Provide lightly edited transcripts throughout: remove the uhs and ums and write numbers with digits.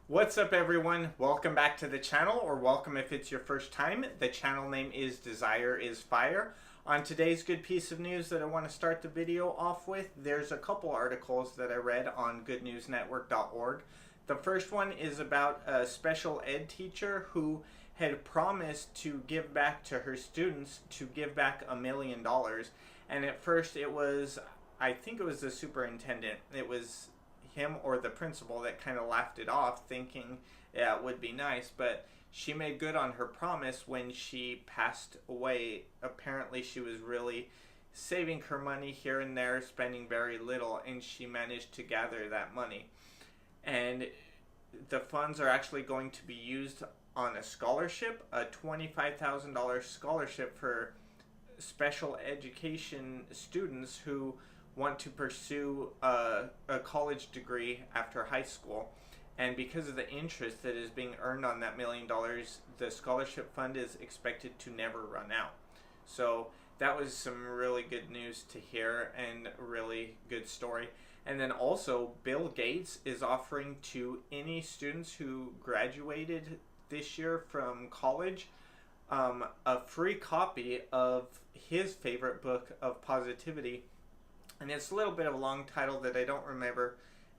What's up everyone? Welcome back to the channel, or welcome if it's your first time. The channel name is Desire is Fire. On today's good piece of news that I want to start the video off with, there's a couple articles that I read on goodnewsnetwork.org. The first one is about a special ed teacher who had promised to give back to her students, to give back $1 million. And at first I think it was the superintendent. It was him or the principal that kind of laughed it off, thinking, yeah, it would be nice. But she made good on her promise when she passed away. Apparently she was really saving her money here and there, spending very little, and she managed to gather that money. And the funds are actually going to be used on a scholarship, a $25,000 scholarship for special education students who want to pursue a college degree after high school. And because of the interest that is being earned on that $1 million, the scholarship fund is expected to never run out. So that was some really good news to hear, and a really good story. And then also, Bill Gates is offering to any students who graduated this year from college a free copy of his favorite book of positivity. And it's a little bit of a long title that I don't remember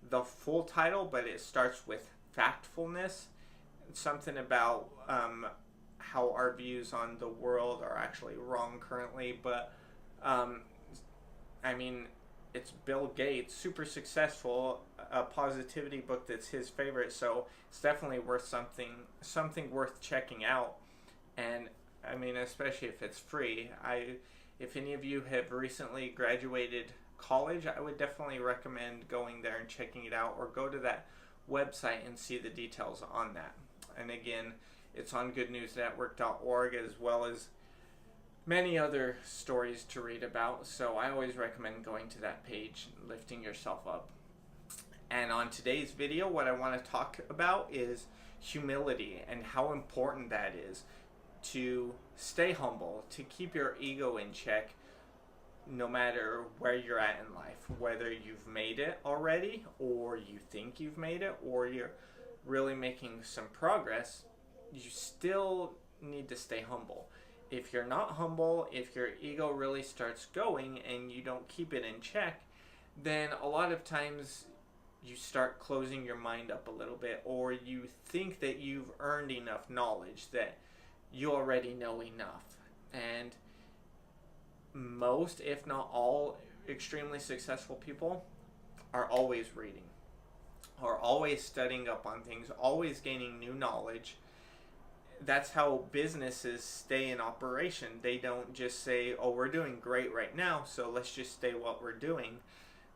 the full title, but it starts with factfulness. It's something about how our views on the world are actually wrong currently. But I mean, it's Bill Gates, super successful, a positivity book that's his favorite, so it's definitely worth something worth checking out. And I mean, especially if it's free. If any of you have recently graduated college, I would definitely recommend going there and checking it out, or go to that website and see the details on that. And again, it's on goodnewsnetwork.org, as well as many other stories to read about, so I always recommend going to that page and lifting yourself up. And on today's video, what I want to talk about is humility and how important that is, to stay humble, to keep your ego in check no matter where you're at in life, whether you've made it already, or you think you've made it, or you're really making some progress. You still need to stay humble. If you're not humble, if your ego really starts going and you don't keep it in check, then a lot of times you start closing your mind up a little bit, or you think that you've earned enough knowledge, that you already know enough. And most, if not all, extremely successful people are always reading, are always studying up on things, always gaining new knowledge. That's how businesses stay in operation. They don't just say, oh, we're doing great right now, so let's just stay what we're doing.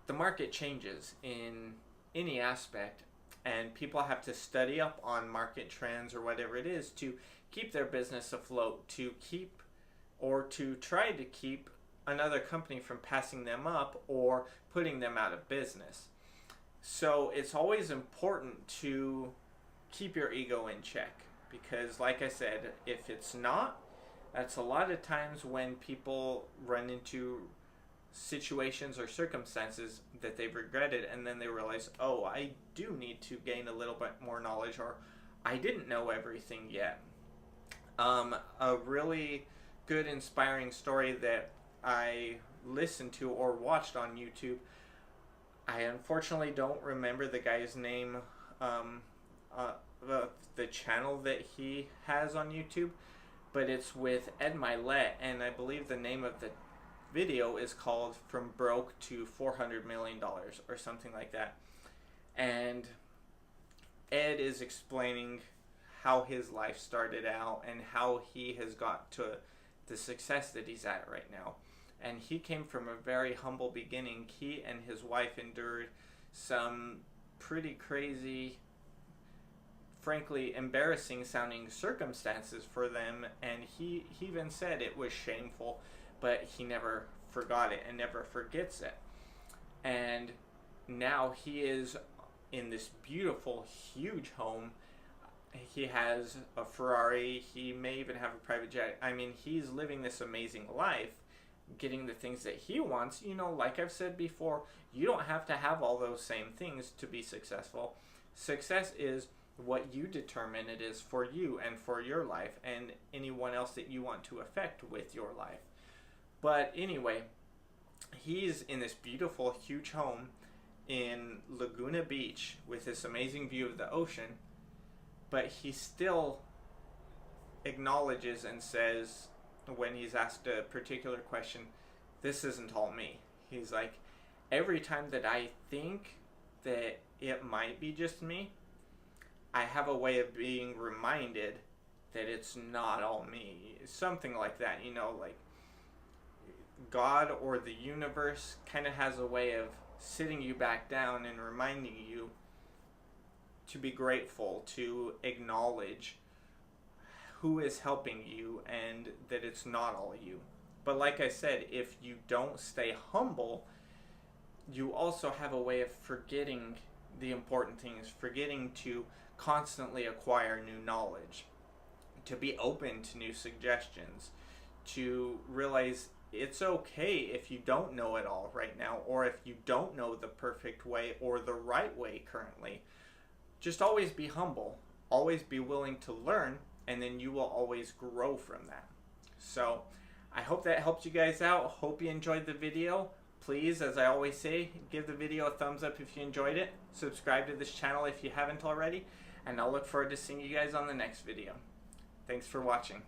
The market changes in any aspect, and people have to study up on market trends or whatever it is to keep their business afloat, to keep, or to try to keep, another company from passing them up or putting them out of business. So it's always important to keep your ego in check, because like I said, if it's not, that's a lot of times when people run into situations or circumstances that they've regretted, and then they realize, oh, I do need to gain a little bit more knowledge, or I didn't know everything yet. A really good, inspiring story that I listened to or watched on YouTube. I unfortunately don't remember the guy's name, the channel that he has on YouTube, but it's with Ed Mylett, and I believe the name of the video is called From Broke to $400 Million or something like that. And Ed is explaining how his life started out and how he has got to the success that he's at right now. And he came from a very humble beginning. He and his wife endured some pretty crazy, frankly embarrassing sounding circumstances for them, and he even said it was shameful, but he never forgot it and never forgets it. And now he is in this beautiful, huge home. He has a Ferrari. He may even have a private jet. I mean, he's living this amazing life, getting the things that he wants. You know, like I've said before, you don't have to have all those same things to be successful. Success is what you determine it is for you and for your life and anyone else that you want to affect with your life. But anyway, he's in this beautiful, huge home in Laguna Beach with this amazing view of the ocean, but he still acknowledges and says, when he's asked a particular question, this isn't all me. He's like, every time that I think that it might be just me, I have a way of being reminded that it's not all me. Something like that, you know, like God or the universe kind of has a way of sitting you back down and reminding you to be grateful, to acknowledge who is helping you and that it's not all you. But like I said, if you don't stay humble, you also have a way of forgetting the important things, forgetting to constantly acquire new knowledge, to be open to new suggestions, to realize it's okay if you don't know it all right now, or if you don't know the perfect way or the right way currently. Just always be humble, always be willing to learn, and then you will always grow from that. So I hope that helped you guys out. Hope you enjoyed the video. Please, as I always say, give the video a thumbs up if you enjoyed it. Subscribe to this channel if you haven't already. And I'll look forward to seeing you guys on the next video. Thanks for watching.